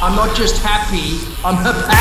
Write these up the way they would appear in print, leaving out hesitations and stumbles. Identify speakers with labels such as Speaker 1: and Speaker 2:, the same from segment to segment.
Speaker 1: I'm not just happy, I'm Happow.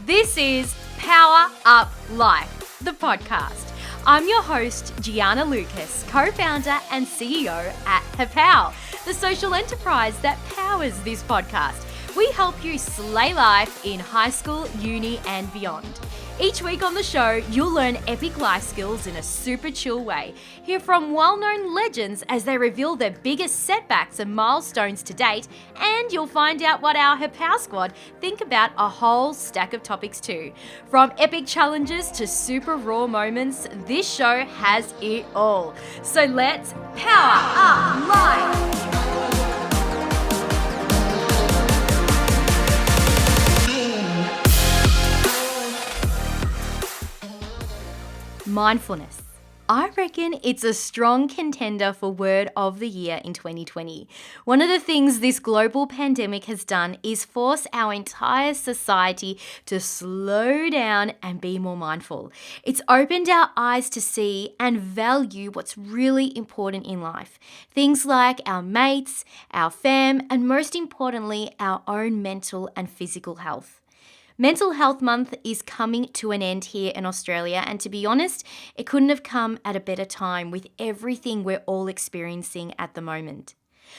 Speaker 2: This is Power Up Life, the podcast. I'm your host, Gianna Lucas, co-founder and CEO at Happow, the social enterprise that powers this podcast. We help you slay life in high school, uni, and beyond. Each week on the show, you'll learn epic life skills in a super chill way. Hear from well-known legends as they reveal their biggest setbacks and milestones to date, and you'll find out what our Happow squad think about a whole stack of topics too. From epic challenges to super raw moments, this show has it all. So let's power up life! Mindfulness. I reckon it's a strong contender for Word of the Year in 2020. One of the things this global pandemic has done is force our entire society to slow down and be more mindful. It's opened our eyes to see and value what's really important in life. Things like our mates, our fam, and most importantly, our own mental and physical health. Mental Health Month is coming to an end here in Australia, and to be honest, it couldn't have come at a better time with everything we're all experiencing at the moment.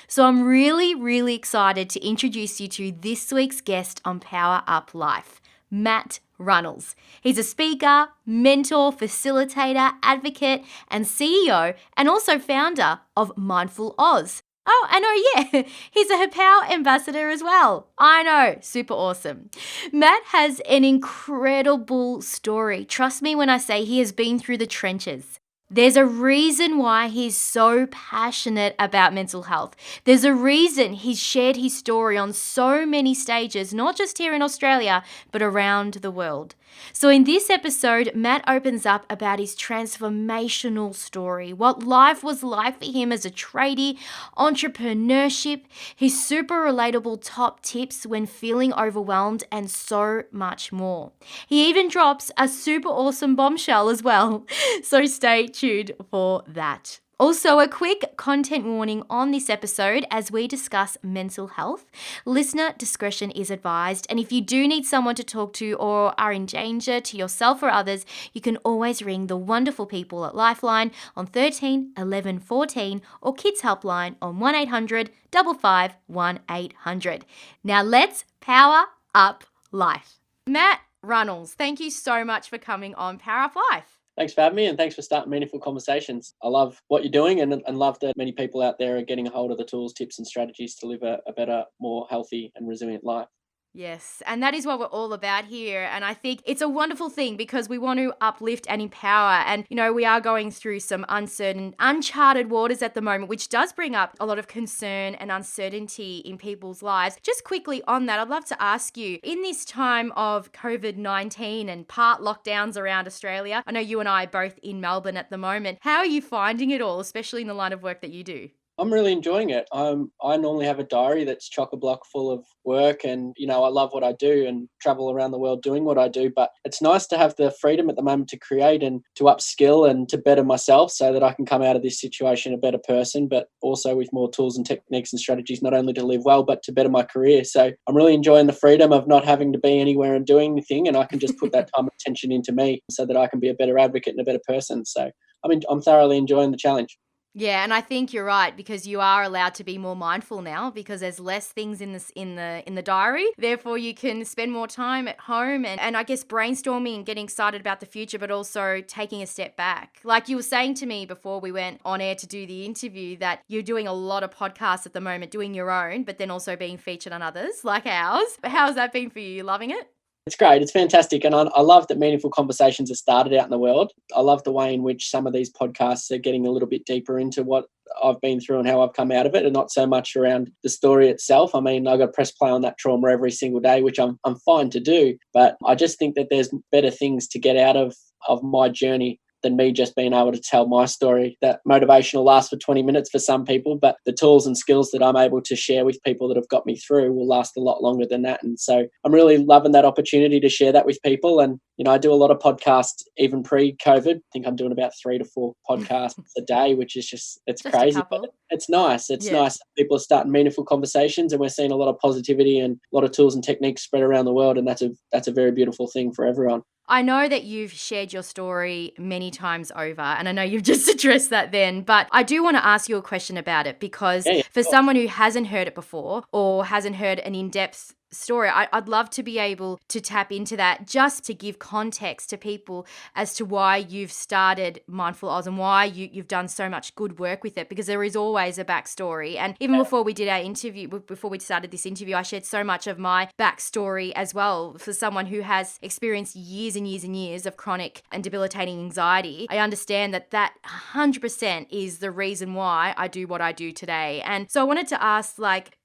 Speaker 2: So I'm really excited to introduce you to this week's guest on Power Up Life, Matt Runnalls. He's a speaker, mentor, facilitator, advocate, and CEO, and also founder of Mindfull Aus. Oh, I know, yeah, he's a Happow Ambassador as well. I know, super awesome. Matt has an incredible story. Trust me when I say he has been through the trenches. There's a reason why he's so passionate about mental health. There's a reason he's shared his story on so many stages, not just here in Australia, but around the world. So in this episode, Matt opens up about his transformational story, what life was like for him as a tradie, entrepreneurship, his super relatable top tips when feeling overwhelmed, and so much more. He even drops a super awesome bombshell as well. So stay tuned for that. Also, a quick content warning on this episode as we discuss mental health. Listener discretion is advised, and if you do need someone to talk to or are in danger to yourself or others, you can always ring the wonderful people at Lifeline on 13 11 14 or Kids Helpline on 1800 55 1800. Now let's power up life. Matt Runnalls, thank you so much for coming on Power Up Life.
Speaker 3: Thanks for having me, and thanks for starting meaningful conversations. I love what you're doing and love that many people out there are getting a hold of the tools, tips and strategies to live a better, more healthy and resilient life.
Speaker 2: Yes, and that is what we're all about here. And I think it's a wonderful thing because we want to uplift and empower. And, you know, we are going through some uncertain, uncharted waters at the moment, which does bring up a lot of concern and uncertainty in people's lives. Just quickly on that, I'd love to ask you, in this time of COVID-19 and part lockdowns around Australia, I know you and I are both in Melbourne at the moment. How are you finding it all, especially in the line of work that you do?
Speaker 3: I'm really enjoying it. I normally have a diary that's chock-a-block full of work and, you know, I love what I do and travel around the world doing what I do, but it's nice to have the freedom at the moment to create and to upskill and to better myself so that I can come out of this situation a better person, but also with more tools and techniques and strategies, not only to live well, but to better my career. So I'm really enjoying the freedom of not having to be anywhere and doing anything, and I can just put that time and attention into me so that I can be a better advocate and a better person. So I'm thoroughly enjoying the challenge.
Speaker 2: Yeah, and I think you're right because you are allowed to be more mindful now because there's less things in the diary. Therefore, you can spend more time at home and I guess brainstorming and getting excited about the future, but also taking a step back. Like you were saying to me before we went on air to do the interview that you're doing a lot of podcasts at the moment, doing your own, but then also being featured on others like ours. How's that been for you? You loving it?
Speaker 3: It's great. It's fantastic. And I love that meaningful conversations are started out in the world. I love the way in which some of these podcasts are getting a little bit deeper into what I've been through and how I've come out of it, and not so much around the story itself. I mean, I got to press play on that trauma every single day, which I'm fine to do. But I just think that there's better things to get out of my journey than me just being able to tell my story. That motivation will last for 20 minutes for some people, but the tools and skills that I'm able to share with people that have got me through will last a lot longer than that. And so I'm really loving that opportunity to share that with people. And, I do a lot of podcasts even pre-COVID. I think I'm doing about 3 to 4 podcasts a day, which is it's
Speaker 2: Just
Speaker 3: crazy.
Speaker 2: a couple.
Speaker 3: But it's nice. It's
Speaker 2: Yeah.
Speaker 3: nice. People are starting meaningful conversations, and we're seeing a lot of positivity and a lot of tools and techniques spread around the world. And that's a very beautiful thing for everyone.
Speaker 2: I know that you've shared your story many times over, and I know you've just addressed that then, but I do want to ask you a question about it because for someone who hasn't heard it before or hasn't heard an in-depth story, I'd love to be able to tap into that just to give context to people as to why you've started Mindful Aus and why you've done so much good work with it, because there is always a backstory. And even before we did our interview, before we started this interview, I shared so much of my backstory as well. For someone who has experienced years and years and years of chronic and debilitating anxiety, I understand that 100% is the reason why I do what I do today. And so I wanted to ask,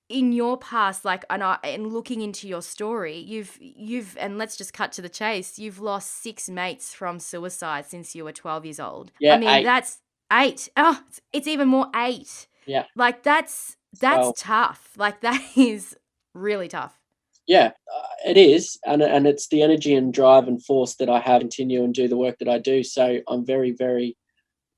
Speaker 2: in your past, and looking into your story, you've and let's just cut to the chase. You've lost 6 mates from suicide since you were 12 years old.
Speaker 3: Yeah,
Speaker 2: I mean,
Speaker 3: 8.
Speaker 2: that's 8. Oh, it's even more 8.
Speaker 3: Yeah.
Speaker 2: That's tough. That is really tough.
Speaker 3: Yeah, it is. And it's the energy and drive and force that I have to continue and do the work that I do. So I'm very, very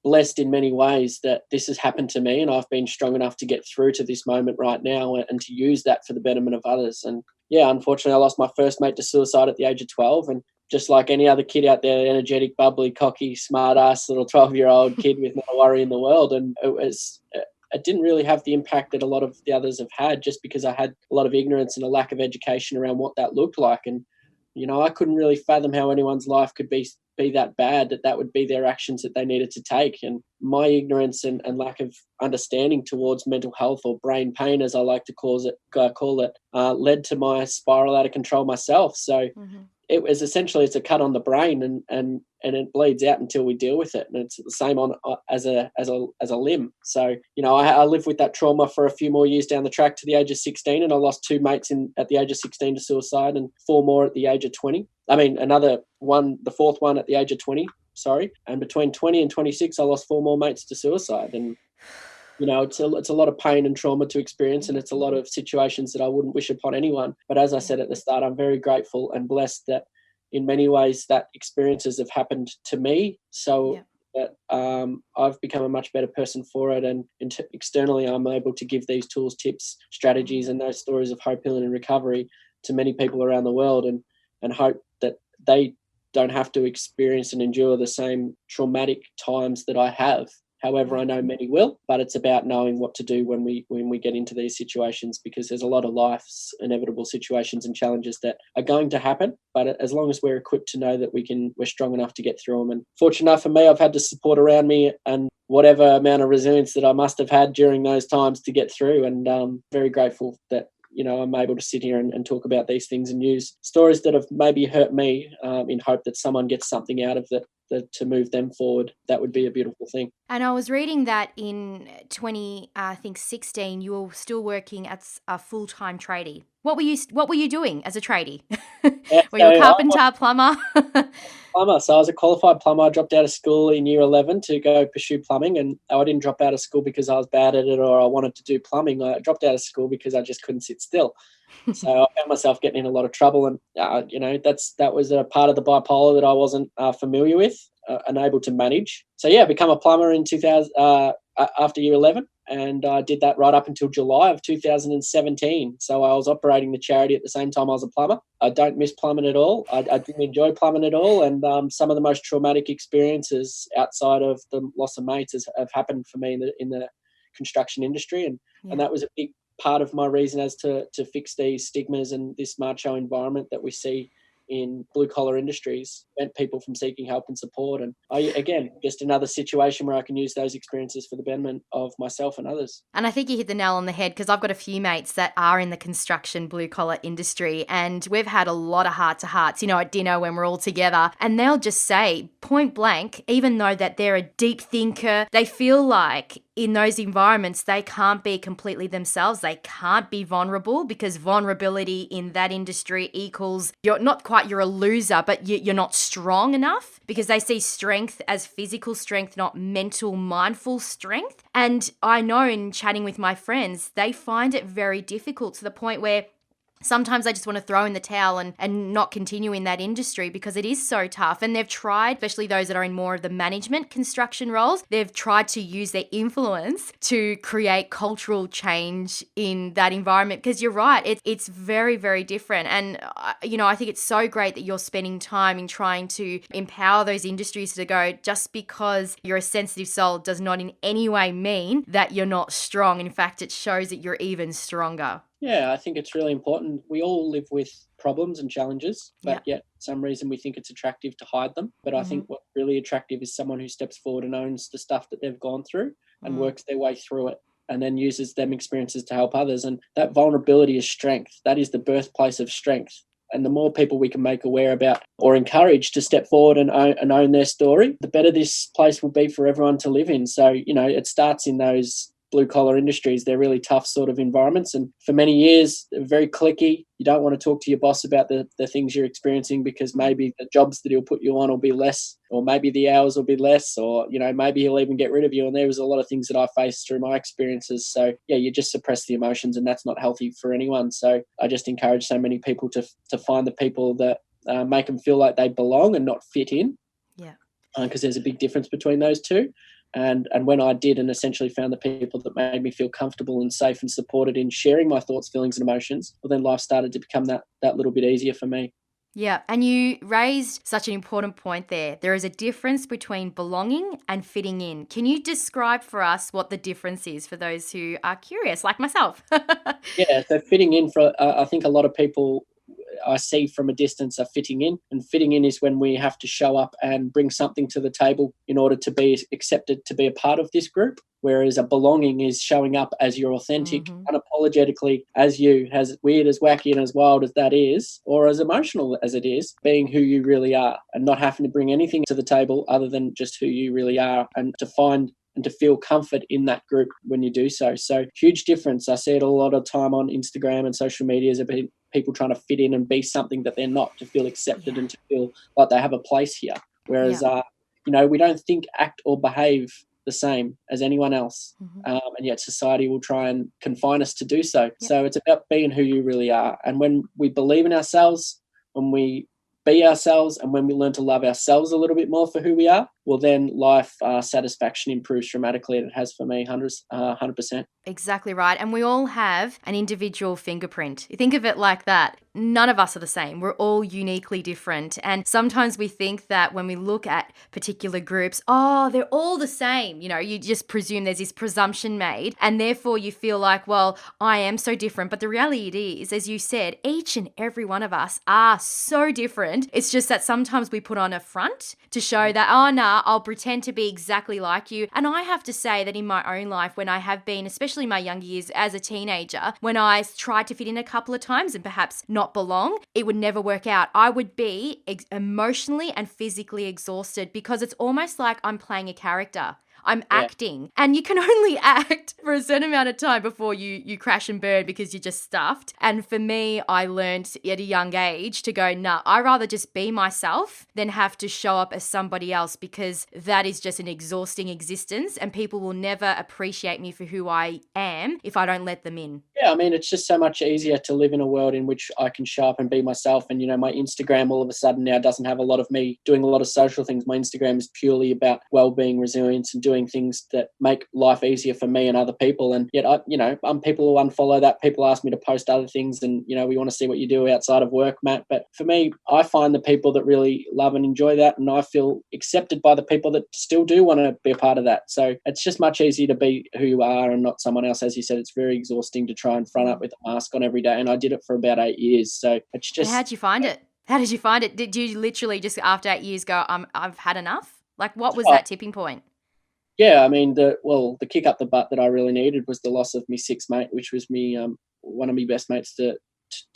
Speaker 3: blessed in many ways that this has happened to me, and I've been strong enough to get through to this moment right now and to use that for the betterment of others. And yeah, unfortunately, I lost my first mate to suicide at the age of 12. And just like any other kid out there, energetic, bubbly, cocky, smart-ass little 12-year-old kid with no worry in the world. And it didn't really have the impact that a lot of the others have had, just because I had a lot of ignorance and a lack of education around what that looked like. And I couldn't really fathom how anyone's life could be that bad, that would be their actions that they needed to take. And my ignorance and lack of understanding towards mental health, or brain pain, as I like to call it, led to my spiral out of control myself. So it was essentially, it's a cut on the brain, and it bleeds out until we deal with it. And it's the same on as a limb. So I lived with that trauma for a few more years down the track to the age of 16, and I lost 2 mates at the age of 16 to suicide, and 4 more at the age of 20. I mean, another one, the 4th one at the age of 20. Sorry, and between 20 and 26, I lost 4 more mates to suicide. And it's a lot of pain and trauma to experience, and it's a lot of situations that I wouldn't wish upon anyone. But as I said at the start, I'm very grateful and blessed that in many ways that experiences have happened to me, so that I've become a much better person for it. And externally, I'm able to give these tools, tips, strategies, and those stories of hope, healing, and recovery to many people around the world, and hope that they don't have to experience and endure the same traumatic times that I have. However, I know many will, but it's about knowing what to do when we get into these situations, because there's a lot of life's inevitable situations and challenges that are going to happen. But as long as we're equipped to know that we're strong enough to get through them. And fortunate enough for me, I've had the support around me and whatever amount of resilience that I must have had during those times to get through. And very grateful that I'm able to sit here and talk about these things and use stories that have maybe hurt me in hope that someone gets something out of that to move them forward. That would be a beautiful thing.
Speaker 2: And I was reading that in 2016, you were still working as a full-time tradie. What were you doing as a tradie? Were you a carpenter, plumber?
Speaker 3: Plumber. So I was a qualified plumber. I dropped out of school in year 11 to go pursue plumbing, and I didn't drop out of school because I was bad at it or I wanted to do plumbing. I dropped out of school because I just couldn't sit still. So I found myself getting in a lot of trouble, and that was a part of the bipolar that I wasn't familiar with, unable to manage. So I became a plumber in 2000 after year 11, and I did that right up until July of 2017. So I was operating the charity at the same time I was a plumber. I don't miss plumbing at all. I didn't enjoy plumbing at all, and some of the most traumatic experiences outside of the loss of mates have happened for me in the construction industry, and that was a big part of my reason as to fix these stigmas and this macho environment that we see in blue collar industries, prevent people from seeking help and support. And again, just another situation where I can use those experiences for the betterment of myself and others.
Speaker 2: And I think you hit the nail on the head, because I've got a few mates that are in the construction blue collar industry, and we've had a lot of heart to hearts, at dinner when we're all together, and they'll just say point blank, even though that they're a deep thinker, they feel like in those environments, they can't be completely themselves. They can't be vulnerable, because vulnerability in that industry equals you're not quite quite you're a loser, but you're not strong enough, because they see strength as physical strength, not mental, mindful strength. And I know in chatting with my friends, they find it very difficult to the point where sometimes I just want to throw in the towel and not continue in that industry because it is so tough. And they've tried, especially those that are in more of the management construction roles, they've tried to use their influence to create cultural change in that environment. Because you're right, it's very, very different. And, I think it's so great that you're spending time in trying to empower those industries to go, just because you're a sensitive soul does not in any way mean that you're not strong. In fact, it shows that you're even stronger.
Speaker 3: Yeah, I think it's really important. We all live with problems and challenges, but yet for some reason we think it's attractive to hide them. But I think what's really attractive is someone who steps forward and owns the stuff that they've gone through and works their way through it, and then uses them experiences to help others. And that vulnerability is strength. That is the birthplace of strength. And the more people we can make aware about or encourage to step forward and own their story, the better this place will be for everyone to live in. So, it starts in those blue-collar industries. They're really tough sort of environments, and for many years they're very cliquey. You don't want to talk to your boss about the things you're experiencing, because maybe the jobs that he'll put you on will be less, or maybe the hours will be less, or maybe he'll even get rid of you. And there was a lot of things that I faced through my experiences. So you just suppress the emotions, and that's not healthy for anyone. So I just encourage so many people to find the people that make them feel like they belong and not fit in, because there's a big difference between those two. And when I did, and essentially found the people that made me feel comfortable and safe and supported in sharing my thoughts, feelings and emotions, well, then life started to become that little bit easier for me.
Speaker 2: Yeah, and you raised such an important point there. There is a difference between belonging and fitting in. Can you describe for us what the difference is for those who are curious, like myself?
Speaker 3: Yeah, so fitting in, for I think a lot of people I see from a distance are fitting in. And fitting in is when we have to show up and bring something to the table in order to be accepted to be a part of this group. Whereas a belonging is showing up as you're authentic, unapologetically as you, as weird, as wacky and as wild as that is, or as emotional as it is, being who you really are and not having to bring anything to the table other than just who you really are, and to find and to feel comfort in that group when you do so. So huge difference. I see it a lot of time on Instagram and social media as people trying to fit in and be something that they're not, to feel accepted and to feel like they have a place here. Whereas, we don't think, act or behave the same as anyone else. And yet society will try and confine us to do so. So it's about being who you really are. And when we believe in ourselves, when we be ourselves, and when we learn to love ourselves a little bit more for who we are, well, then life satisfaction improves dramatically, and it has for me 100%.
Speaker 2: Exactly right. And we all have an individual fingerprint. You think of it like that. None of us are the same. We're all uniquely different. And sometimes we think that when we look at particular groups, they're all the same. You just presume there's this presumption made, and therefore you feel like, well, I am so different. But the reality is, as you said, each and every one of us are so different. It's just that sometimes we put on a front to show that, I'll pretend to be exactly like you. And I have to say that in my own life, when I have been, especially in my younger years as a teenager, when I tried to fit in a couple of times and perhaps not belong, it would never work out. I would be emotionally and physically exhausted, because it's almost like I'm playing a character. I'm acting, and you can only act for a certain amount of time before you crash and burn because you're just stuffed. And for me, I learned at a young age to go, I'd rather just be myself than have to show up as somebody else, because that is just an exhausting existence, and people will never appreciate me for who I am if I don't let them in.
Speaker 3: Yeah, I mean, it's just so much easier to live in a world in which I can show up and be myself. And, my Instagram all of a sudden now doesn't have a lot of me doing a lot of social things. My Instagram is purely about well-being, resilience, and doing things that make life easier for me and other people. And yet, people will unfollow that. People ask me to post other things, and, we want to see what you do outside of work, Matt. But for me, I find the people that really love and enjoy that, and I feel accepted by the people that still do want to be a part of that. So it's just much easier to be who you are and not someone else. As you said, it's very exhausting to try and front up with a mask on every day. And I did it for about 8 years. So it's just...
Speaker 2: And how'd you find it? How did you find it? Did you literally just after 8 years go, I've had enough? Like, what was that tipping point?
Speaker 3: Yeah, I mean, the kick up the butt that I really needed was the loss of my sixth mate, which was one of my best mates to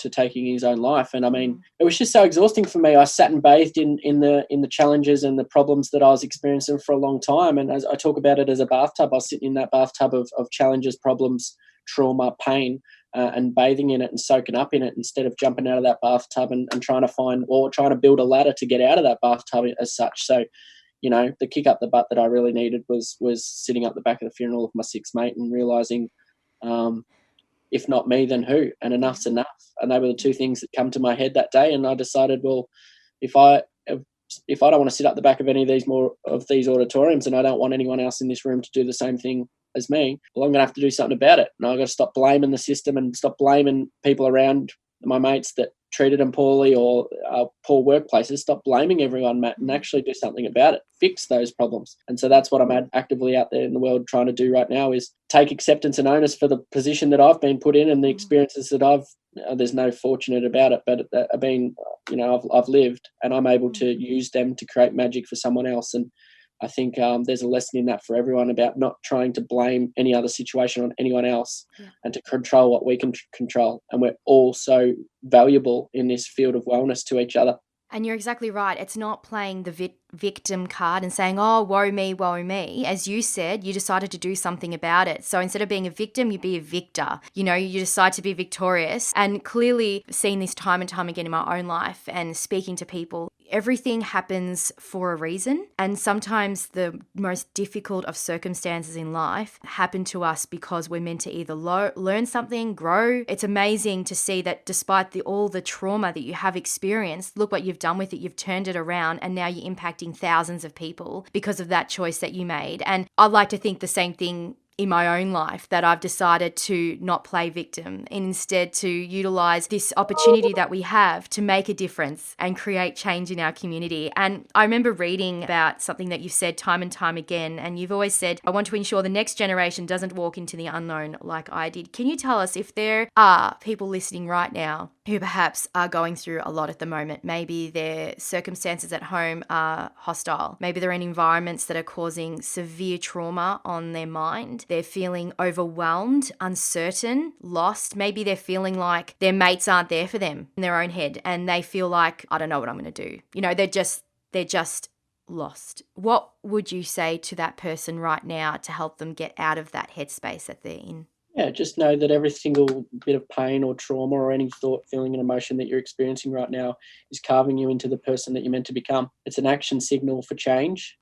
Speaker 3: taking his own life. And I mean, it was just so exhausting for me. I sat and bathed in the challenges and the problems that I was experiencing for a long time. And as I talk about it as a bathtub, I was sitting in that bathtub of challenges, problems, trauma, pain, and bathing in it and soaking up in it instead of jumping out of that bathtub and trying to build a ladder to get out of that bathtub as such. So, the kick up the butt that I really needed was sitting up the back of the funeral of my sixth mate and realizing, if not me, then who? And enough's enough. And they were the two things that come to my head that day. And I decided, well, if I don't want to sit up the back of any of these auditoriums, and I don't want anyone else in this room to do the same thing as me, well, I'm going to have to do something about it. And I've got to stop blaming the system and stop blaming people around my mates that treated them poorly or poor workplaces. Stop blaming everyone, Matt, and actually do something about it. Fix those problems. And so that's what I'm actively out there in the world trying to do right now, is take acceptance and onus for the position that I've been put in and the experiences that there's no fortunate about it, but I've been, I've lived, and I'm able to use them to create magic for someone else. And I think there's a lesson in that for everyone about not trying to blame any other situation on anyone else, and to control what we can control. And we're all so valuable in this field of wellness to each other.
Speaker 2: And you're exactly right. It's not playing the victim card and saying, oh, woe me, woe me. As you said, you decided to do something about it. So instead of being a victim, you be a victor. You decide to be victorious. And clearly seeing this time and time again in my own life and speaking to people, everything happens for a reason. And sometimes the most difficult of circumstances in life happen to us because we're meant to either learn something, grow. It's amazing to see that despite all the trauma that you have experienced, look what you've done with it. You've turned it around, and now you're impacting thousands of people because of that choice that you made. And I'd like to think the same thing in my own life, that I've decided to not play victim and instead to utilize this opportunity that we have to make a difference and create change in our community. And I remember reading about something that you've said time and time again, and you've always said, I want to ensure the next generation doesn't walk into the unknown like I did. Can you tell us if there are people listening right now who perhaps are going through a lot at the moment? Maybe their circumstances at home are hostile. Maybe they're in environments that are causing severe trauma on their mind. They're feeling overwhelmed, uncertain, lost. Maybe they're feeling like their mates aren't there for them in their own head, and they feel like, I don't know what I'm going to do. They're just lost. What would you say to that person right now to help them get out of that headspace that they're in?
Speaker 3: Yeah, just know that every single bit of pain or trauma or any thought, feeling, and emotion that you're experiencing right now is carving you into the person that you're meant to become. It's an action signal for change.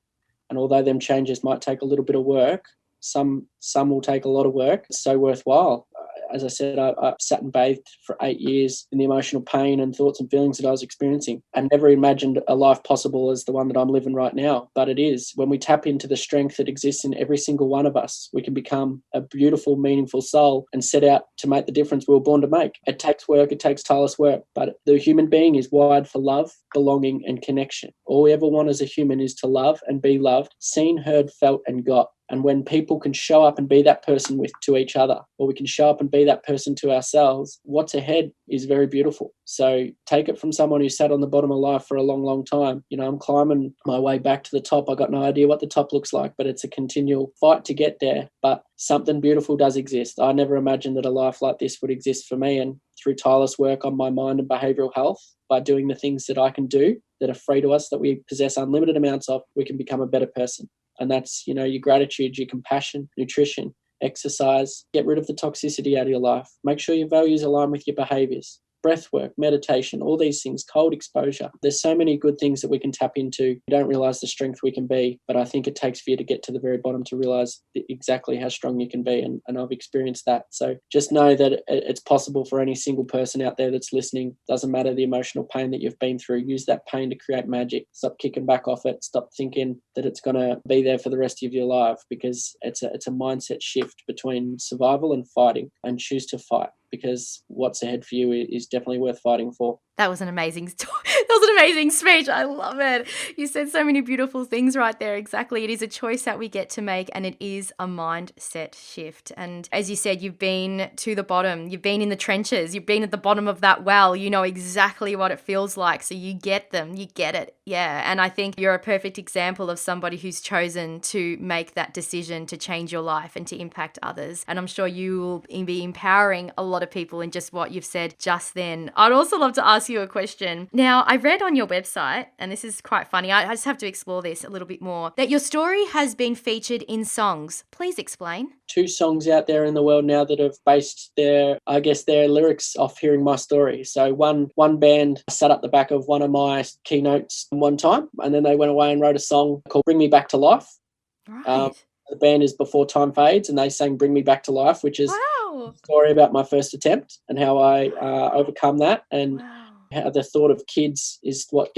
Speaker 3: And although them changes might take a little bit of work, some will take a lot of work. It's so worthwhile. As I said, I sat and bathed for 8 years in the emotional pain and thoughts and feelings that I was experiencing, and never imagined a life possible as the one that I'm living right now. But it is. When we tap into the strength that exists in every single one of us, we can become a beautiful, meaningful soul and set out to make the difference we were born to make. It takes work, it takes tireless work, but the human being is wired for love, belonging, and connection. All we ever want as a human is to love and be loved, seen, heard, felt, and got. And when people can show up and be that person to each other, or we can show up and be that person to ourselves, what's ahead is very beautiful. So take it from someone who sat on the bottom of life for a long, long time. I'm climbing my way back to the top. I got no idea what the top looks like, but it's a continual fight to get there. But something beautiful does exist. I never imagined that a life like this would exist for me. And through tireless work on my mind and behavioral health, by doing the things that I can do that are free to us, that we possess unlimited amounts of, we can become a better person. And that's, your gratitude, your compassion, nutrition, exercise. Get rid of the toxicity out of your life. Make sure your values align with your behaviors. Breath work, meditation, all these things, cold exposure. There's so many good things that we can tap into. We don't realize the strength we can be, but I think it takes for you to get to the very bottom to realize exactly how strong you can be. And I've experienced that. So just know that it's possible for any single person out there that's listening. Doesn't matter the emotional pain that you've been through. Use that pain to create magic. Stop kicking back off it. Stop thinking that it's going to be there for the rest of your life, because it's a mindset shift between survival and fighting, and choose to fight, because what's ahead for you is definitely worth fighting for.
Speaker 2: That was an amazing speech. I love it. You said so many beautiful things right there. Exactly. It is a choice that we get to make, and it is a mindset shift. And as you said, you've been to the bottom. You've been in the trenches. You've been at the bottom of that well. You know exactly what it feels like. So you get them. You get it. Yeah. And I think you're a perfect example of somebody who's chosen to make that decision to change your life and to impact others. And I'm sure you will be empowering a lot of people in just what you've said just then. I'd also love to ask ask you a question. Now, I read on your website, and this is quite funny, I just have to explore this a little bit more, that your story has been featured in songs. Please explain.
Speaker 3: 2 songs out there in the world now that have based their lyrics off hearing my story. So one band sat up the back of one of my keynotes one time, and then they went away and wrote a song called Bring Me Back to Life.
Speaker 2: Right.
Speaker 3: The band is Before Time Fades, and they sang Bring Me Back to Life, which is
Speaker 2: Wow.
Speaker 3: a story about my first attempt and how I overcome that, and
Speaker 2: Wow.
Speaker 3: how the thought of kids is what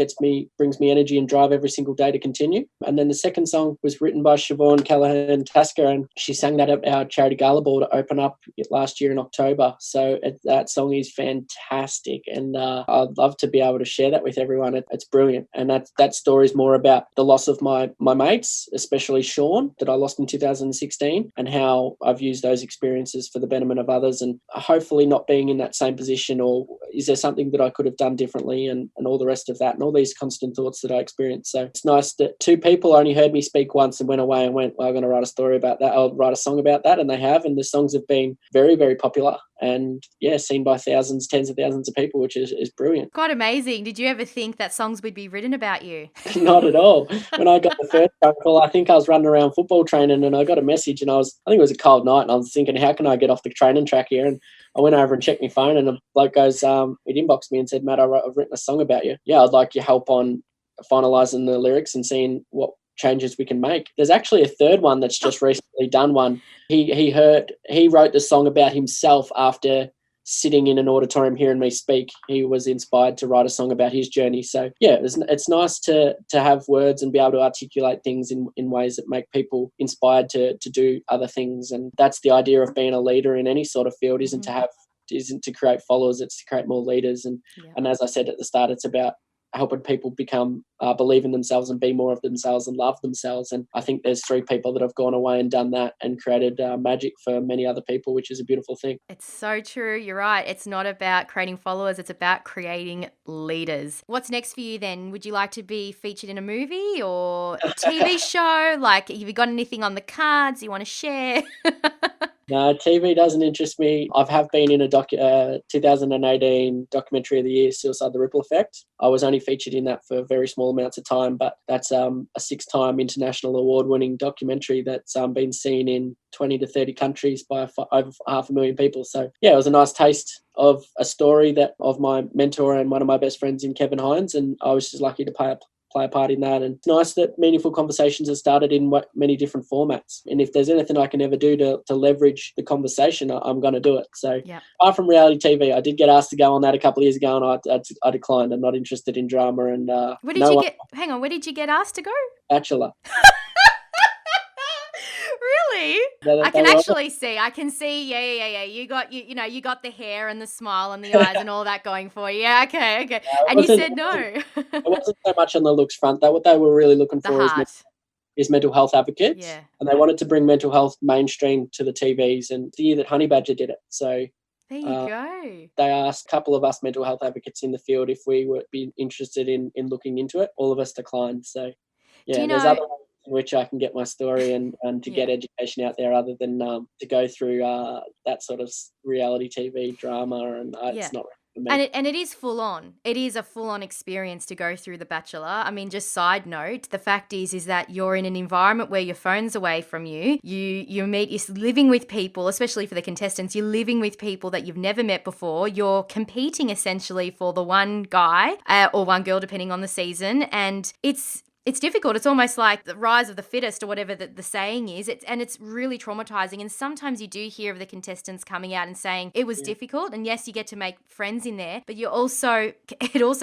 Speaker 3: brings me energy and drive every single day to continue. And then the second song was written by Siobhan Callahan Tasker, and she sang that at our charity gala ball to open up last year in October. So that song is fantastic, and I'd love to be able to share that with everyone. It's brilliant, and that story is more about the loss of my mates, especially Sean, that I lost in 2016, and how I've used those experiences for the betterment of others, and hopefully not being in that same position, or is there something that I could have done differently, and all the rest of that, and all these constant thoughts that I experienced. So it's nice that 2 people only heard me speak once and went away and went, well, I'm going to write a story about that. I'll write a song about that. And they have, and the songs have been very, very popular, and seen by thousands, tens of thousands of people, which is brilliant.
Speaker 2: Quite amazing. Did you ever think that songs would be written about you?
Speaker 3: Not at all. When I got the first phone call, I think I was running around football training, and I got a message, and I think it was a cold night, and I was thinking, how can I get off the training track here? And I went over and checked my phone, and a bloke goes, it inboxed me and said, Matt, I've written a song about you. Yeah, I'd like your help on finalising the lyrics and seeing what changes we can make. There's actually a third one that's just recently done one. He wrote the song about himself after sitting in an auditorium hearing me speak. He was inspired to write a song about his journey. So it's nice to have words and be able to articulate things in ways that make people inspired to do other things. And that's the idea of being a leader in any sort of field, isn't to create followers, it's to create more leaders. And as I said at the start, it's about helping people become believe in themselves and be more of themselves and love themselves. And I think there's 3 people that have gone away and done that and created magic for many other people, which is a beautiful thing.
Speaker 2: It's so true. You're right. It's not about creating followers. It's about creating leaders. What's next for you then? Would you like to be featured in a movie or a TV show? Like, have you got anything on the cards you want to share?
Speaker 3: No, TV doesn't interest me. I have been in a 2018 documentary of the year, Suicide: The Ripple Effect. I was only featured in that for very small amounts of time, but that's a 6-time international award-winning documentary that's been seen in 20 to 30 countries by over 500,000 people. So, it was a nice taste of a story of my mentor and one of my best friends in Kevin Hines, and I was just lucky to play a part in that. And it's nice that meaningful conversations have started in many different formats. And if there's anything I can ever do to leverage the conversation, I'm going to do it. So apart from reality TV, I did get asked to go on that a couple of years ago, and I declined. I'm not interested in drama. And
Speaker 2: where did you get asked to go?
Speaker 3: Bachelor.
Speaker 2: Really? I can see. Yeah. You got the hair and the smile and the eyes and all that going for you. Yeah, okay. And you said no.
Speaker 3: It wasn't so much on the looks front. What they were really looking for is mental health advocates.
Speaker 2: Yeah.
Speaker 3: And they wanted to bring mental health mainstream to the TVs, and the year that Honey Badger did it. So
Speaker 2: there you go.
Speaker 3: They asked a couple of us mental health advocates in the field if we would be interested in looking into it. All of us declined. So there's other ways in which I can get my story and to get education out there, other than to go through that sort of reality TV drama, and it's not for me.
Speaker 2: And it is full on. It is a full on experience to go through The Bachelor. I mean, just side note, the fact is that you're in an environment where your phone's away from you. You're living with people, especially for the contestants. You're living with people that you've never met before. You're competing essentially for the one guy or one girl, depending on the season, and it's difficult. It's almost like the rise of the fittest, or whatever the saying is. It's really traumatizing. And sometimes you do hear of the contestants coming out and saying it was difficult. And yes, you get to make friends in there, but it also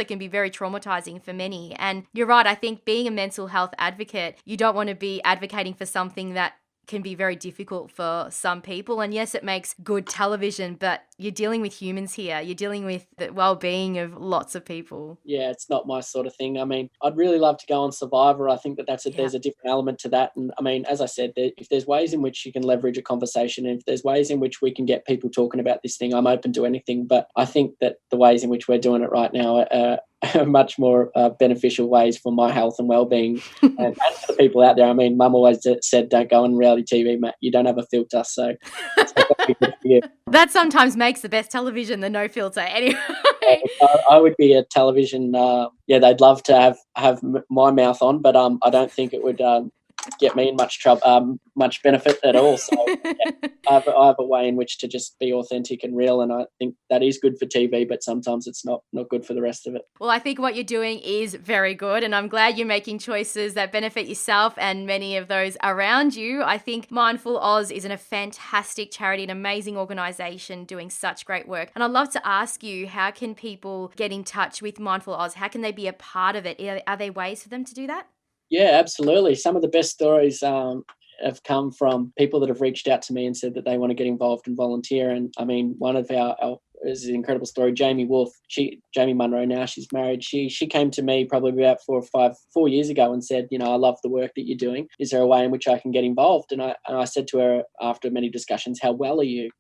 Speaker 2: can be very traumatizing for many. And you're right. I think being a mental health advocate, you don't want to be advocating for something that can be very difficult for some people. And yes, it makes good television, but you're dealing with humans here. You're dealing with the well-being of lots of people. Yeah,
Speaker 3: it's not my sort of thing. I mean, I'd really love to go on Survivor. I think there's a different element to that. And I mean, as I said, if there's ways in which you can leverage a conversation, and if there's ways in which we can get people talking about this thing, I'm open to anything. But I think that the ways in which we're doing it right now are much more beneficial ways for my health and well-being. And for the people out there, I mean, Mum always said, don't go on reality TV, Matt. You don't have a filter. So it's good for you.
Speaker 2: That sometimes makes the best television, the no filter. Anyway,
Speaker 3: I would be a television. They'd love to have my mouth on, but I don't think it would get me in much trouble, much benefit at all. So I have a way in which to just be authentic and real, and I think that is good for TV, but sometimes it's not good for the rest of it.
Speaker 2: Well, I think what you're doing is very good, and I'm glad you're making choices that benefit yourself and many of those around you. I think Mindful Aus is a fantastic charity, an amazing organisation doing such great work. And I'd love to ask you, how can people get in touch with Mindful Aus? How can they be a part of it? Are there ways for them to do that?
Speaker 3: Yeah, absolutely. Some of the best stories have come from people that have reached out to me and said that they want to get involved and volunteer. And I mean, one of our is an incredible story. Jamie Wolf, Jamie Munro, now she's married. She came to me probably about 4 years ago and said, I love the work that you're doing. Is there a way in which I can get involved? And I said to her after many discussions, how well are you?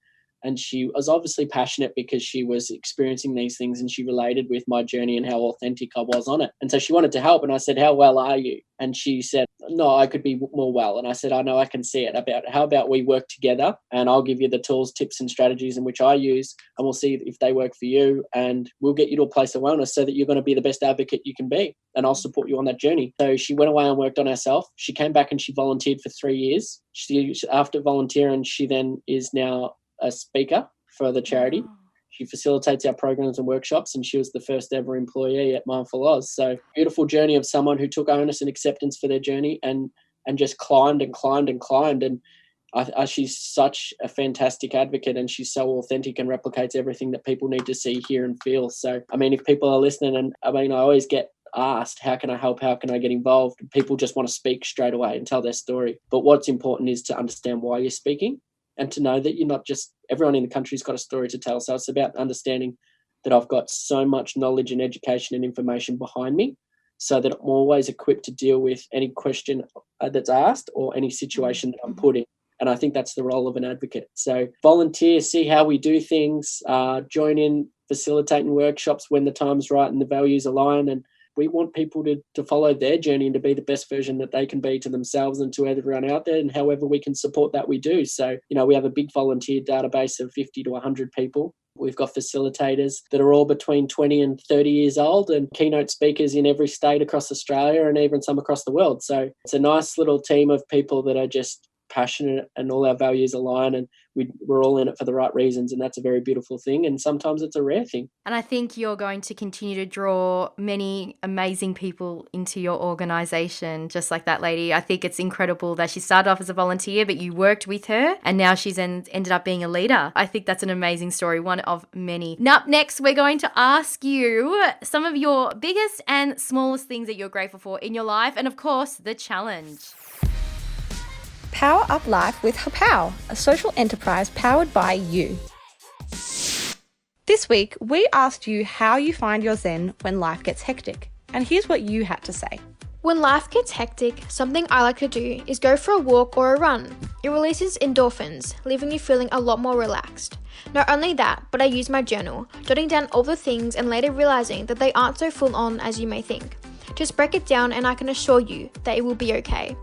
Speaker 3: And she was obviously passionate because she was experiencing these things and she related with my journey and how authentic I was on it. And so she wanted to help. And I said, how well are you? And she said, no, I could be more well. And I said, I know I can see it. How about we work together and I'll give you the tools, tips and strategies in which I use, and we'll see if they work for you, and we'll get you to a place of wellness so that you're going to be the best advocate you can be. And I'll support you on that journey. So she went away and worked on herself. She came back and she volunteered for 3 years. After volunteering, she then is now a speaker for the charity. Wow. She facilitates our programs and workshops, and she was the first ever employee at Mindful Aus. So beautiful journey of someone who took onus and acceptance for their journey and just climbed and climbed and climbed. And she's such a fantastic advocate, and she's so authentic and replicates everything that people need to see, hear and feel. So, I mean, if people are listening, and I always get asked, how can I help? How can I get involved? People just want to speak straight away and tell their story. But what's important is to understand why you're speaking, and to know that you're not just, everyone in the country's got a story to tell. So it's about understanding that I've got so much knowledge and education and information behind me, so that I'm always equipped to deal with any question that's asked or any situation that I'm put in. And I think that's the role of an advocate. So volunteer, see how we do things, join in facilitating workshops when the time's right and the values align. And we want people to follow their journey and to be the best version that they can be to themselves and to everyone out there. And however we can support that, we do. So, we have a big volunteer database of 50 to 100 people. We've got facilitators that are all between 20 and 30 years old, and keynote speakers in every state across Australia and even some across the world. So it's a nice little team of people that are just passionate and all our values align, and we're all in it for the right reasons, and that's a very beautiful thing, and sometimes it's a rare thing.
Speaker 2: And I think you're going to continue to draw many amazing people into your organisation, just like that lady. I think it's incredible that she started off as a volunteer, but you worked with her, and now she's ended up being a leader. I think that's an amazing story, one of many. Now, up next, we're going to ask you some of your biggest and smallest things that you're grateful for in your life, and of course, the challenge.
Speaker 4: Power Up Life with Happow, a social enterprise powered by you. This week, we asked you how you find your zen when life gets hectic. And here's what you had to say.
Speaker 5: When life gets hectic, something I like to do is go for a walk or a run. It releases endorphins, leaving you feeling a lot more relaxed. Not only that, but I use my journal, jotting down all the things and later realizing that they aren't so full on as you may think. Just break it down and I can assure you that it will be okay.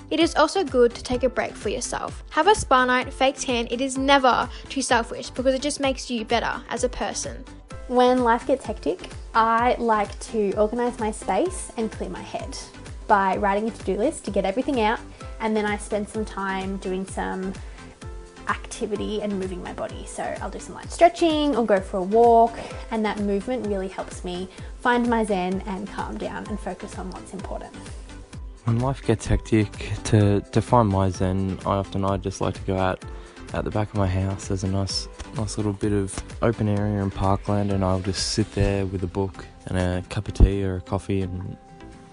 Speaker 5: It is also good to take a break for yourself. Have a spa night, fake tan. It is never too selfish because it just makes you better as a person.
Speaker 6: When life gets hectic, I like to organise my space and clear my head by writing a to-do list to get everything out, and then I spend some time doing some activity and moving my body. So I'll do some light stretching or go for a walk, and that movement really helps me find my zen and calm down and focus on what's important.
Speaker 7: When life gets hectic, to find my zen, I just like to go out at the back of my house. There's a nice little bit of open area and parkland, and I'll just sit there with a book and a cup of tea or a coffee and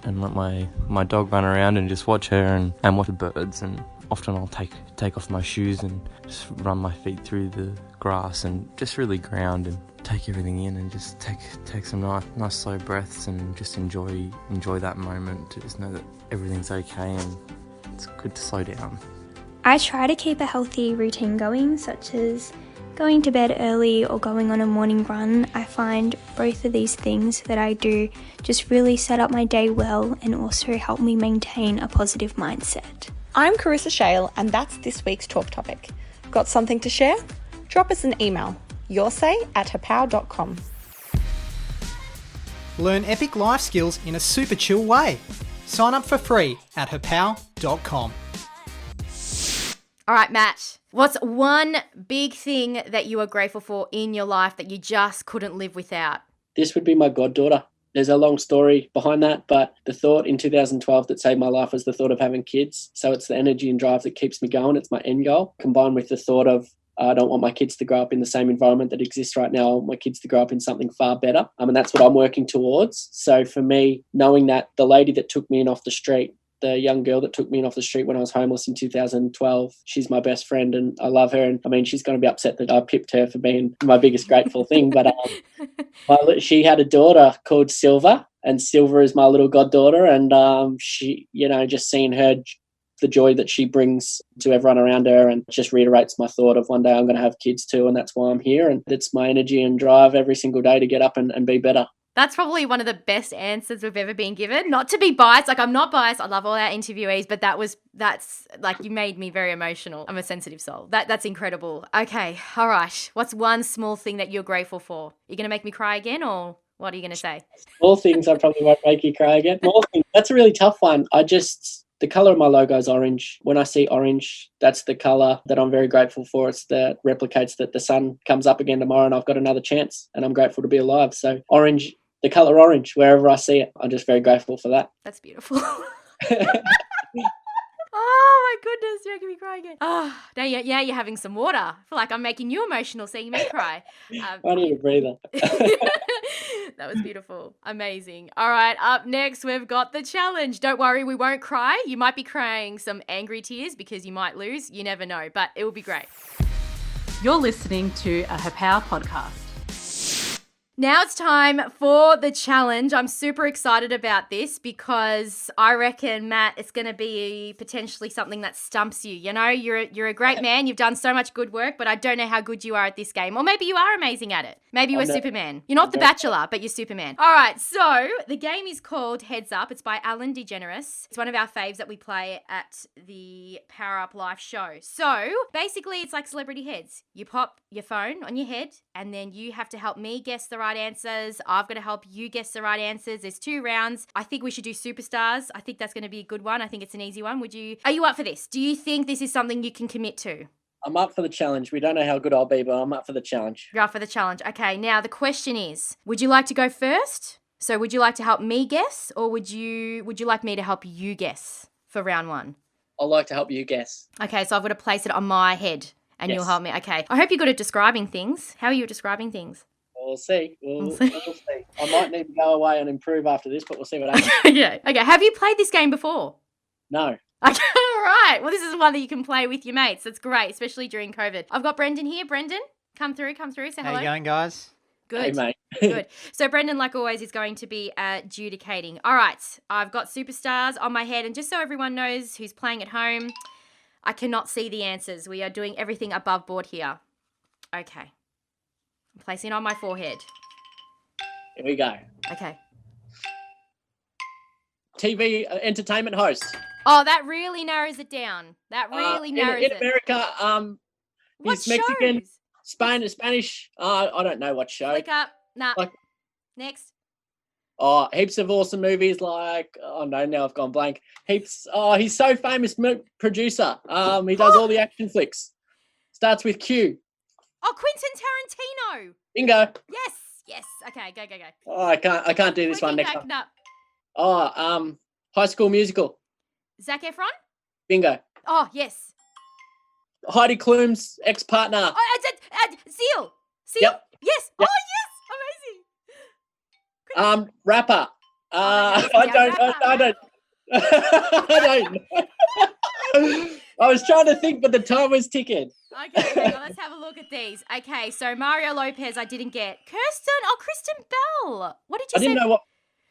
Speaker 7: let my dog run around and just watch her and watch the birds. And often I'll take off my shoes and just run my feet through the grass and just really ground and take everything in and just take some nice slow breaths and just enjoy that moment. To just know that everything's okay and it's good to slow down.
Speaker 8: I try to keep a healthy routine going, such as going to bed early or going on a morning run. I find both of these things that I do just really set up my day well and also help me maintain a positive mindset.
Speaker 4: I'm Carissa Shale, and that's this week's talk topic. Got something to share? Drop us an email, yoursay@happow.com.
Speaker 9: Learn epic life skills in a super chill way. Sign up for free at happow.com.
Speaker 2: All right, Matt, what's one big thing that you are grateful for in your life that you just couldn't live without?
Speaker 3: This would be my goddaughter. There's a long story behind that, but the thought in 2012 that saved my life was the thought of having kids. So it's the energy and drive that keeps me going. It's my end goal, combined with the thought of I don't want my kids to grow up in the same environment that exists right now. I want my kids to grow up in something far better. And that's what I'm working towards. So for me, knowing that the lady that took me in off the street, the young girl that took me in off the street when I was homeless in 2012, she's my best friend and I love her. And I mean, she's going to be upset that I pipped her for being my biggest grateful thing. But she had a daughter called Silver, and Silver is my little goddaughter. And she, just seeing her, the joy that she brings to everyone around her, and just reiterates my thought of one day I'm going to have kids too. And that's why I'm here. And it's my energy and drive every single day to get up and be better.
Speaker 2: That's probably one of the best answers we've ever been given. Not to be biased, like I'm not biased. I love all our interviewees, but that's like you made me very emotional. I'm a sensitive soul. That's incredible. Okay, all right. What's one small thing that you're grateful for? You're going to make me cry again, or what are you going to say?
Speaker 3: Small things I probably won't make you cry again. Small things. That's a really tough one. The colour of my logo is orange. When I see orange, that's the colour that I'm very grateful for. It's that replicates that the sun comes up again tomorrow and I've got another chance and I'm grateful to be alive. So orange, the colour orange, wherever I see it, I'm just very grateful for that.
Speaker 2: That's beautiful. Oh my goodness, you're making me cry again. Oh, now you're having some water. I feel like I'm making you emotional, so you may cry.
Speaker 3: I need a breather.
Speaker 2: That was beautiful. Amazing. All right, up next, we've got the challenge. Don't worry, we won't cry. You might be crying some angry tears because you might lose. You never know, but it will be great.
Speaker 10: You're listening to a Happow podcast.
Speaker 2: Now it's time for the challenge. I'm super excited about this because I reckon, Matt, it's going to be potentially something that stumps you. You know, you're a great man. You've done so much good work, but I don't know how good you are at this game. Or maybe you are amazing at it. Maybe you're Superman. You're not the Bachelor, but you're Superman. All right, so the game is called Heads Up. It's by Alan DeGeneres. It's one of our faves that we play at the Power Up Life show. So basically, it's like celebrity heads. You pop your phone on your head, and then you have to help me guess the right answers. I've got to help you guess the right answers. There's 2 rounds. I think we should do superstars. I think that's going to be a good one. I think it's an easy one. Are you up for this? Do you think this is something you can commit to?
Speaker 3: I'm up for the challenge. We don't know how good I'll be, but I'm up for the challenge.
Speaker 2: You're up for the challenge. Okay, now the question is, would you like to go first? So would you like to help me guess, or would you like me to help you guess for round 1?
Speaker 3: I'd like to help you guess.
Speaker 2: Okay, so I've got to place it on my head and
Speaker 3: Yes.
Speaker 2: You'll help me. Okay. I hope you're good at describing things. How are you at describing things?
Speaker 3: We'll see. We'll see. I might need to go away and improve after this, but we'll see what happens.
Speaker 2: Okay. Have you played this game before?
Speaker 3: No.
Speaker 2: Okay, all right. Well, this is one that you can play with your mates. That's great, especially during COVID. I've got Brendan here. Brendan, come through. Say hello.
Speaker 9: How you going, guys?
Speaker 2: Good.
Speaker 3: Hey, mate.
Speaker 2: Good. So Brendan, like always, is going to be adjudicating. All right. I've got superstars on my head. And just so everyone knows who's playing at home, I cannot see the answers. We are doing everything above board here. Okay. I'm placing it on my forehead.
Speaker 3: Here we go.
Speaker 2: Okay.
Speaker 3: TV entertainment host.
Speaker 2: Oh, that really narrows it down. That really narrows
Speaker 3: in
Speaker 2: it.
Speaker 3: America,
Speaker 2: What
Speaker 3: he's Mexican,
Speaker 2: shows?
Speaker 3: Spanish. I don't know what show.
Speaker 2: Flick up. Nah.
Speaker 3: Like-
Speaker 2: Next.
Speaker 3: Oh, heaps of awesome movies like, oh no, now I've gone blank. Heaps. Oh, he's so famous producer. He does all the action flicks. Starts with Q.
Speaker 2: Oh, Quentin Tarantino.
Speaker 3: Bingo.
Speaker 2: Yes. Okay, go.
Speaker 3: Oh, I can't do this one next time.
Speaker 2: Up.
Speaker 3: Oh, High School Musical.
Speaker 2: Zac Efron.
Speaker 3: Bingo.
Speaker 2: Oh, yes.
Speaker 3: Heidi Klum's ex-partner.
Speaker 2: Oh, Seal.
Speaker 3: Yep.
Speaker 2: Yes.
Speaker 3: Yep.
Speaker 2: Oh, yes. Amazing.
Speaker 3: Rapper. I don't. I was trying to think, but the time was ticking.
Speaker 2: Okay, hang on, let's have a look at these. Okay, so Mario Lopez, I didn't get. Kristen Bell. What did you say?
Speaker 3: I didn't know what.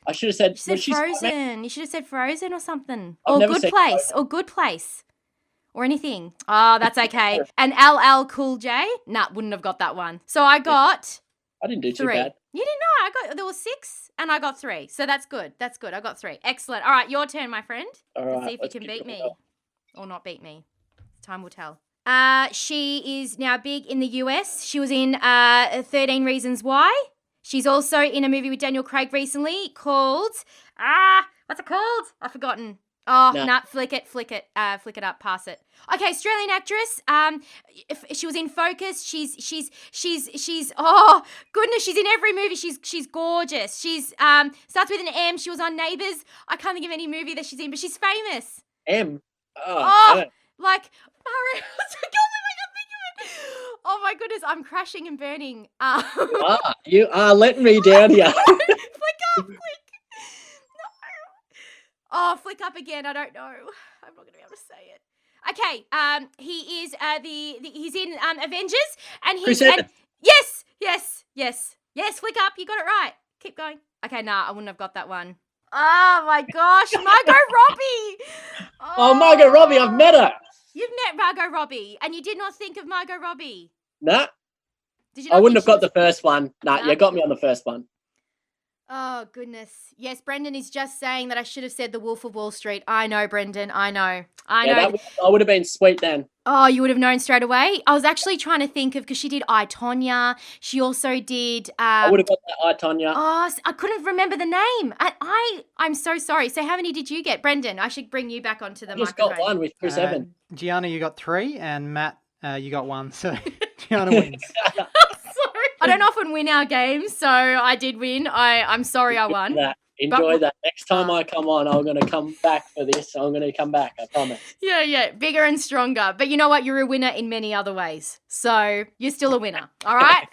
Speaker 3: I should have said.
Speaker 2: You said Frozen. You should have said Frozen or something.
Speaker 3: I've
Speaker 2: Or
Speaker 3: never
Speaker 2: Good
Speaker 3: seen
Speaker 2: Place.
Speaker 3: Frozen.
Speaker 2: Or Good Place. Or anything. Oh, that's okay. And LL Cool J? Nah, wouldn't have got that one. So I got
Speaker 3: I didn't do too
Speaker 2: 3.
Speaker 3: bad.
Speaker 2: You didn't know. There was 6 and I got 3. So that's good. I got 3. Excellent. All right, your turn, my friend.
Speaker 3: All
Speaker 2: Let's
Speaker 3: right,
Speaker 2: see if
Speaker 3: let's
Speaker 2: you can
Speaker 3: give
Speaker 2: beat
Speaker 3: it a
Speaker 2: me.
Speaker 3: go.
Speaker 2: Or not beat me. Time will tell. She is now big in the US. She was in 13 Reasons Why. She's also in a movie with Daniel Craig recently called, what's it called? I've forgotten. Oh,
Speaker 3: No.
Speaker 2: nah, flick it up, pass it. Okay, Australian actress. She was in Focus. She's oh goodness, she's in every movie. She's gorgeous. She's starts with an M. She was on Neighbours. I can't think of any movie that she's in, but she's famous.
Speaker 3: M.
Speaker 2: Oh, like Mario. I can't think of it. Oh my goodness, I'm crashing and burning.
Speaker 3: You are letting me down here.
Speaker 2: Flick up, click. No. Oh, flick up again. I don't know. I'm not gonna be able to say it. Okay. He is he's in Avengers, and he's
Speaker 3: Chris Evans.
Speaker 2: Yes. Flick up. You got it right. Keep going. Okay, nah, I wouldn't have got that one. Oh my gosh, Margot Robbie.
Speaker 3: Oh, Margot Robbie, I've met her.
Speaker 2: You've met Margot Robbie, and you did not think of Margot Robbie.
Speaker 3: Nah.
Speaker 2: Did you?
Speaker 3: I
Speaker 2: not
Speaker 3: wouldn't have
Speaker 2: think
Speaker 3: got the first one. Nah,
Speaker 2: Nah.
Speaker 3: you got me on the first one.
Speaker 2: Oh, goodness. Yes, Brendan is just saying that I should have said The Wolf of Wall Street. I know, Brendan. I know.
Speaker 3: I would have been sweet then.
Speaker 2: Oh, you would have known straight away? I was actually trying to think of, because she did I, Tonya. She also did...
Speaker 3: I would have got that I, Tonya.
Speaker 2: Oh, I couldn't remember the name. I'm so sorry. So how many did you get? Brendan, I should bring you back onto the
Speaker 3: I just
Speaker 2: microphone.
Speaker 3: got one with Chris Evans.
Speaker 9: Gianna, you got 3, and Matt, you got 1. So Gianna wins.
Speaker 2: Sorry. I don't often win our games, so I did win. I'm sorry I won.
Speaker 3: Enjoy that. Next time I come on, I'm going to come back for this. I'm going to come back, I promise.
Speaker 2: Yeah. Bigger and stronger. But you know what? You're a winner in many other ways. So you're still a winner. All right?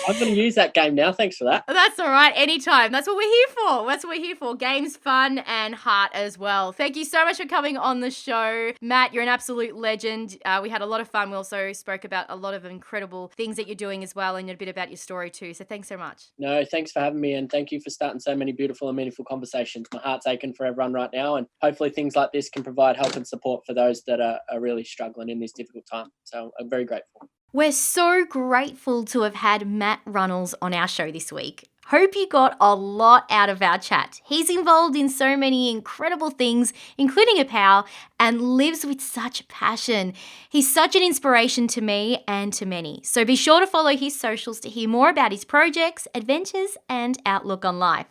Speaker 3: I'm going to use that game now. Thanks for that.
Speaker 2: That's all right. Anytime. That's what we're here for. Games, fun, and heart as well. Thank you so much for coming on the show. Matt, you're an absolute legend. We had a lot of fun. We also spoke about a lot of incredible things that you're doing as well, and a bit about your story too. So thanks so much.
Speaker 3: No, thanks for having me, and thank you for starting so many beautiful and meaningful conversations. My heart's aching for everyone right now, and hopefully things like this can provide help and support for those that are really struggling in this difficult time. So I'm very grateful.
Speaker 2: We're so grateful to have had Matt Runnalls on our show this week. Hope you got a lot out of our chat. He's involved in so many incredible things, including Happow, and lives with such passion. He's such an inspiration to me and to many. So be sure to follow his socials to hear more about his projects, adventures, and outlook on life.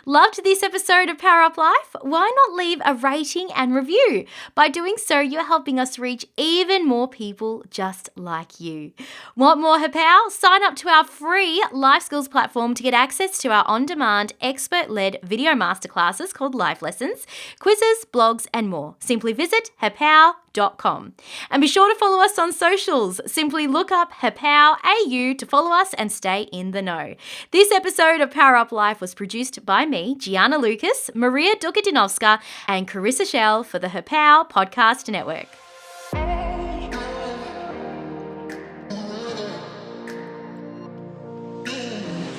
Speaker 2: Loved this episode of Power Up Life? Why not leave a rating and review? By doing so, you're helping us reach even more people just like you. Want more Happow? Sign up to our free life skills platform to get access to our on-demand, expert-led video masterclasses called Life Lessons, quizzes, blogs, and more. Simply visit happow.com. And be sure to follow us on socials. Simply look up Happow AU to follow us and stay in the know. This episode of Power Up Life was produced by me, Gianna Lucas, Maria Dukadinovska, and Carissa Shell for the Happow Podcast Network.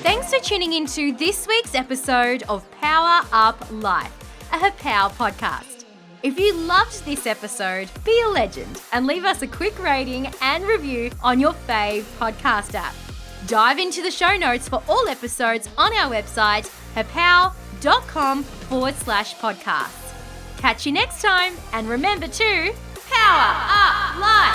Speaker 2: Thanks for tuning into this week's episode of Power Up Life, a Happow podcast. If you loved this episode, be a legend and leave us a quick rating and review on your fave podcast app. Dive into the show notes for all episodes on our website, happow.com/podcasts. Catch you next time, and remember to Power Up Life!